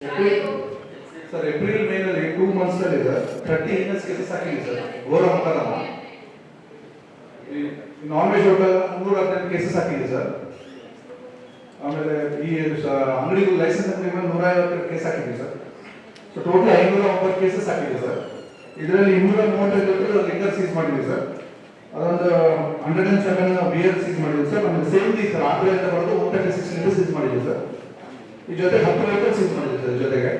Sir April ಮೇನಲ್ಲಿ 2 months ಅಲ್ಲಿ sir 30 years cases ಹಾಕಿದೆ ಸರ್ ಗೋರಾ ಮೊಕದ್ದಮ ನಾನ್ ವೆಜ್ ಹೋಟೆಲ್ 318 ಕೇಸಸ್ ಹಾಕಿದೆ ಸರ್. ಆಮೇಲೆ ಈ ಅಂಗಡಿಗೂ ಲೈಸೆನ್ಸ್ ಅಂಗಡಿಗೆ 152 ಕೇಸ್ ಹಾಕಿದೆ ಸರ್. ಸೊ ಟೋಟಲ್ 509 ಕೇಸಸ್ ಹಾಕಿದೆ ಸರ್. ಇದರಲ್ಲಿ 235 ಲಿಕ್ಕರ್ ಸೀಸ್ ಮಾಡಿದೆ ಸರ್. ಅದೊಂದು 107 ಬಿಯರ್ ಸೀಸ್ ಮಾಡಿದೆ ಸರ್. ನಮಗೆ ಸೇಮ್ ಸರ್ ಆಂಧ್ರದಿಂದ ಬರೋದು 136 ಲೀಟರ್ ಸೀಸ್ ಮಾಡಿದೆ ಸರ್. ಈ ಜೊತೆ 10 ವೆಹಿಕಲ್ ಸೀಸ್ ಮಾಡಿದೆ ಸರ್. ಜೊತೆಗೆ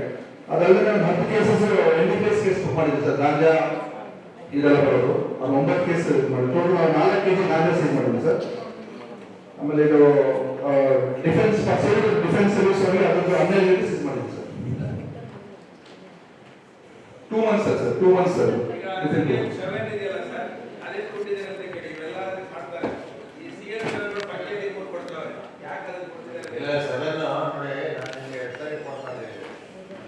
ಅದಲ್ಲದೆ ನಾನು 10 ಕೇಸಸ್ NDPS ಕೇಸ್ ಬುಕ್ ಮಾಡಿದ್ದೆ ಸರ್. ಗಾಂಜಾ ಇದೆಲ್ಲ ಬರೋದು ಅದು 9 ಕೇಸ್ ಮಾಡಿ ಟೋಟಲ್ 4 ಕೆಜಿ ಗಾಂಜಾ ಸೀಸ್ ಮಾಡಿದ್ದೆ ಸರ್. ಆಮೇಲೆ ಇದು ಡಿಫೆನ್ಸ್ ಸರ್ವಿಸ್ ಅವರಿಗೆ ಅದಕ್ಕೆ 15 ಲೀಟರ್ ಸೀಸ್ ಮಾಡಿದ್ದೆ sir. 2 months sir 2 months sir.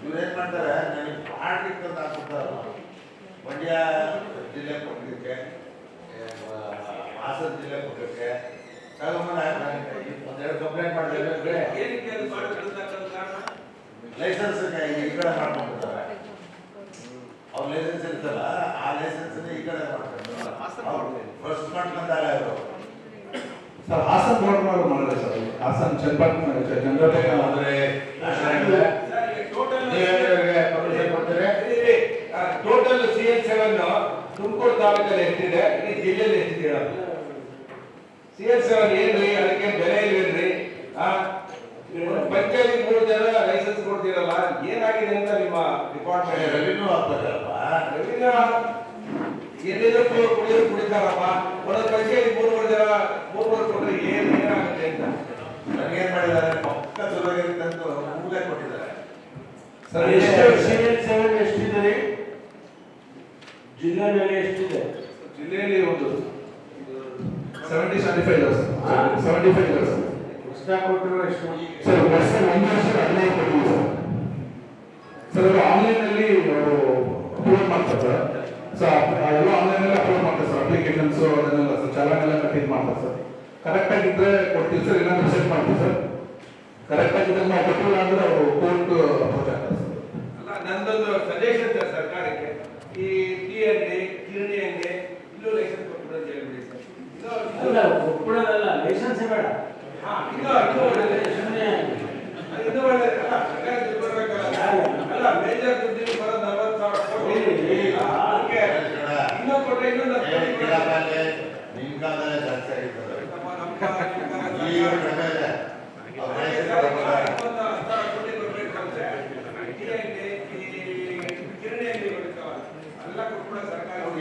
ಇವ್ರೇನ್ ಮಾಡ್ತಾರೆ ನನಗೆ ಪಾರ್ಟಿಕ್ ಅಂತ ಹಾಕ್ಬಿಡ್ತಾರ. ಮಂಡ್ಯ ಜಿಲ್ಲೆ ಕೊಟ್ಟಿದ್ದಕ್ಕೆ ಹಾಸನ ಜಿಲ್ಲೆ ಕೊಟ್ಟಿದ್ದಕ್ಕೆ ಒಂದೆರಡು ಕಂಪ್ಲೇಂಟ್ ಮಾಡಿದ್ರೆ ಲೈಸೆನ್ಸ್ ಈ ಕಡೆ ಮಾಡ್ಕೊಂಡ್ಬಿಡ್ತಾರೆ. ಅವ್ರ ಲೈಸೆನ್ಸ್ ಇರ್ತಲ್ಲ ಆ ಲೈಸೆನ್ಸ್ ಈ ಕಡೆ ಮಾಡ್ತಾರೆ. ಫಸ್ಟ್ ಮಾಡ್ಕೊಂಡಾಗ ಅವರು ಸರ್ ಹಾಸನ್ ಬೋರ್ಡ್ ಮಾಡಿದ್ರೆ ಸರ್ ಹಾಸನ್ ಚನ್ನಪಟ್ಟಣ ಅಂದ್ರೆ ಟೋಟಲ್ CL7 ತುಮಕೂರು ತಾಲೂಕಲ್ಲಿ ಎಷ್ಟಿದೆ, ಈ ಜಿಲ್ಲೆಯಲ್ಲಿ ಎಷ್ಟಿದೆ? CL7 ಏನ್ರಿ, ಅದಕ್ಕೆ ಬೆಲೆ ಇಲ್ವೇನ್ರಿ? ಪಂಚಾಯತಿ 3 ಜನ ಲೈಸೆನ್ಸ್ ಕೊಡ್ತೀರಲ್ಲ, ಏನಾಗಿದೆ ಅಂತ ನಿಮ್ಮ ಡಿಪಾರ್ಟ್ಮೆಂಟ್? ರೆವಿನ್ಯೂ ಆಗ್ತದಲ್ವಾ? ರೆವಿನ್ಯೂ ಎಲ್ಲಿಂದ ಕುಡಿತಾರಪ್ಪ. ಒಂದೊಂದು ಪಂಚಾಯತಿ 3 ಜನ 3 ಕೊಟ್ಟರೆ ಏನಾಗುತ್ತೆ ಅಂತ ನನಗೇನ್ ಮಾಡಿದ್ದಾರೆ, ಪಕ್ಕ ಸುಲಭ ಮೂಲೆ ಕೊಟ್ಟಿದ್ದಾರೆ ಸರ್. CL7 ಎಷ್ಟಿದೆ? ಜಿಲ್ಲೆಯಲ್ಲಿ ಎಷ್ಟಿದೆ? ಜಿಲ್ಲೆಯಲ್ಲಿ ಒಂದು 75 ಇಯರ್ಸ್ ಹೊಸ ಕೊಟ್ಟರು ಎಷ್ಟು ಸರ್. ವರ್ಷ 1 ವರ್ಷ 15 ಕೊಟ್ಟಿದ್ದೀವಿ ಸರ್. ಸರ್ ಅದು ಆನ್ಲೈನ್ ಅಲ್ಲಿ ಅಪ್ಲೋಡ್ ಮಾಡ್ತಾರೆ ಸರ್. ಎಲ್ಲ ಆನ್ಲೈನ್ ಅಲ್ಲಿ ಅಪ್ಲೋಡ್ ಮಾಡ್ತಾರೆ ಸರ್. ಅಪ್ಲಿಕೇಶನ್ಸ್ ಅದನ್ನೆಲ್ಲ ಸರ್ ಚಾಲನ್ ಎಲ್ಲ ಕಟ್ಟಿದ್ ಮಾಡ್ತಾರೆ ಸರ್. ಕರೆಕ್ಟ್ ಆಗಿದ್ರೆ ಕೊಡ್ತೀವಿ ಸರ್, ಇಲ್ಲ ರಿಸೆಪ್ಟ್ ಮಾಡ್ತೀವಿ ಸರ್. ಕರೆಕ್ಟ್ ಆಗಿದ್ರೆ ನಾವು ಕೊಟ್ಟಿಲ್ಲ ಅಂದ್ರೆ ಅವರು ಕೋರ್ಟ್ ಅಪ್ರೋಚ್ ಆಗ್ತಾರೆ ಸರ್. ಅಲ್ಲ, ನಂದೊಂದು ಸಜೆಷನ್ ಸರ್ ಸರ್ಕಾರಕ್ಕೆ. ಈ ಟೀ ಅಂಗಡಿ, ಕಿರಣಿ ಅಂಗಡಿ ಇಲ್ಲೂ ಲೈಸೆನ್ಸ್ ಕೊಟ್ಬಿಡು ಅಂತ ಹೇಳ್ಬಿಡಿ ಸರ್. ಅಲ್ಲ, ಒಪ್ಪಿಡೋದಲ್ಲ, ಲೈಸೆನ್ಸ್ ಬೇಡ. ಇನ್ನೂ ಒಳ್ಳೆ ಅಲ್ಲ, ಸರ್ಕಾರ ದುಡ್ಡು ಬರ್ಬೇಕಲ್ಲ. ಅಲ್ಲ, ಮೇಜರ್ ದುಡ್ಡಿಗೆ ಬರೋದು 40,000 ಕೋಟಿ. ಅದಕ್ಕೆ ಇನ್ನೂ ಕೊಟ್ಟರೆ ಇನ್ನೊಂದು 10 ಕೋಟಿ. ನಿಮ್ ಕಾಲದಲ್ಲೇ ಜಾಸ್ತಿ ಆಗಿರ್ತದೆ.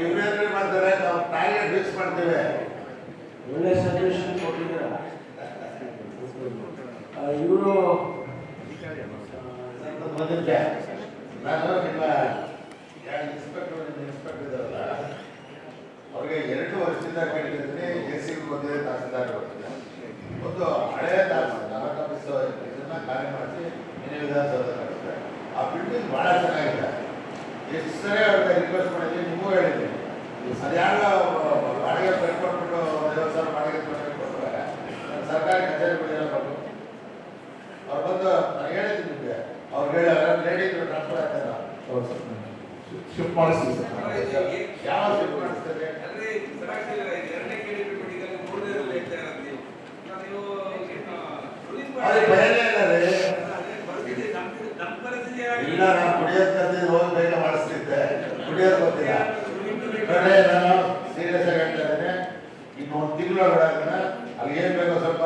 ಇವ್ರೇನ್ ಮಾಡ್ತಾರೆ, ನಾವು ಟಾರ್ಗೆಟ್ ಫಿಕ್ಸ್ ಮಾಡ್ತೇವೆ. ಒಳ್ಳೆ ಸಜೆಷನ್ ಕೊಟ್ಟಿದ್ದೀರ. ಇವರು ನಾನು ನಿಮ್ಮ ಇನ್ಸ್ಪೆಕ್ಟರ್ ಇದಾರಲ್ಲ ಅವ್ರಿಗೆ 2 ವರ್ಷದಿಂದ ಕೇಳಿದ್ರೆ AC ಬಂದಿದೆ, ತಹಸೀಲ್ದಾರ್ ಬರ್ತಿದೆ. ಒಂದು ಹಳೆಯ ತಾಲೂಕು ಆಫೀಸ್ ಇದನ್ನ ಕಾರ್ಯ ಮಾಡಿಸಿ ಮಿನಿ ವಿಧಾನಸೌಧ ಕಳಿಸ್ತಾರೆ. ಆ ಬಿಲ್ಡಿಂಗ್ ಬಹಳ ಚೆನ್ನಾಗಿದೆ. ಎಷ್ಟು ಸರಿ ಅವ್ರಿಗೆ ರಿಕ್ವೆಸ್ಟ್ ಮಾಡಿದ್ವಿ, ನಿಮಗೂ ಹೇಳಿದ್ವಿ. ಅದ್ಯಾರೋ ಬಾಡಿಗೆ ಕೊಟ್ಬಿಟ್ಟು 50,000 ಬಾಡಿಗೆ ಕೊಟ್ಟರೆ ಸರ್ಕಾರಿ ಕಚೇರಿಗಳೆಲ್ಲ ಬಂದು ಅವ್ರು ಬಂದು ನಾನು ಹೇಳಿದ್ದೀನಿ ನಿಮಗೆ. ಅವ್ರು ಲೇಡಿ ಟ್ರಾನ್ಸ್ಫರ್ ಆಗ್ತಾರೆ. ಹೌದು ಸರ್, ಶಿಫ್ಟ್ ಮಾಡಿಸ್ತೀವಿ ಸರ್. ಯಾವ ಶಿಫ್ಟ್ ಮಾಡಿಸ್ತಾರೆ? ಅದೇ ಭಯನೇ ಇಲ್ಲ ರೀ. ಇಲ್ಲ, ನಾನು ಕುಡಿಯೋದು ಕಲ್ತಿದ್ದು ಹೋಗಿ ಬೇಗ ಮಾಡಿಸ್ತಿದ್ದೆ. ಕುಡಿಯೋದು ಗೊತ್ತಿಲ್ಲ. ಕಡೆ ನಾನು ಸೀರಿಯಸ್ ಆಗಿ ಹೇಳ್ತಾ ಇದ್ದೇನೆ. ಇನ್ನು 1 ತಿಂಗಳು ಅಲ್ಲಿ ಏನ್ ಬೇಕೋ ಸ್ವಲ್ಪ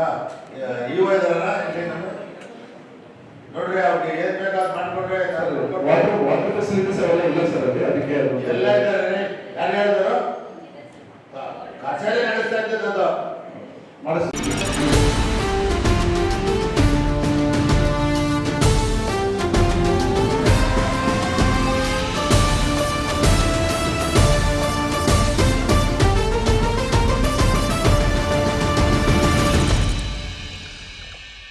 ಇದಾರಲ್ಲ ಇಲ್ಲಿ ನೋಡ್ರಿ, ಅವ್ರಿಗೆ ಏನ್ ಬೇಕಾದ್ ಮಾಡ್ಕೊಂಡ್ರೆ ವಾಟರ್ ಫೆಸಿಲಿಟೀಸ್ ಅವೆಲ್ಲ ಇಲ್ಲ ಸರ್. ಅದಕ್ಕೆ ಎಲ್ಲ ಇದ್ದಾರೆ.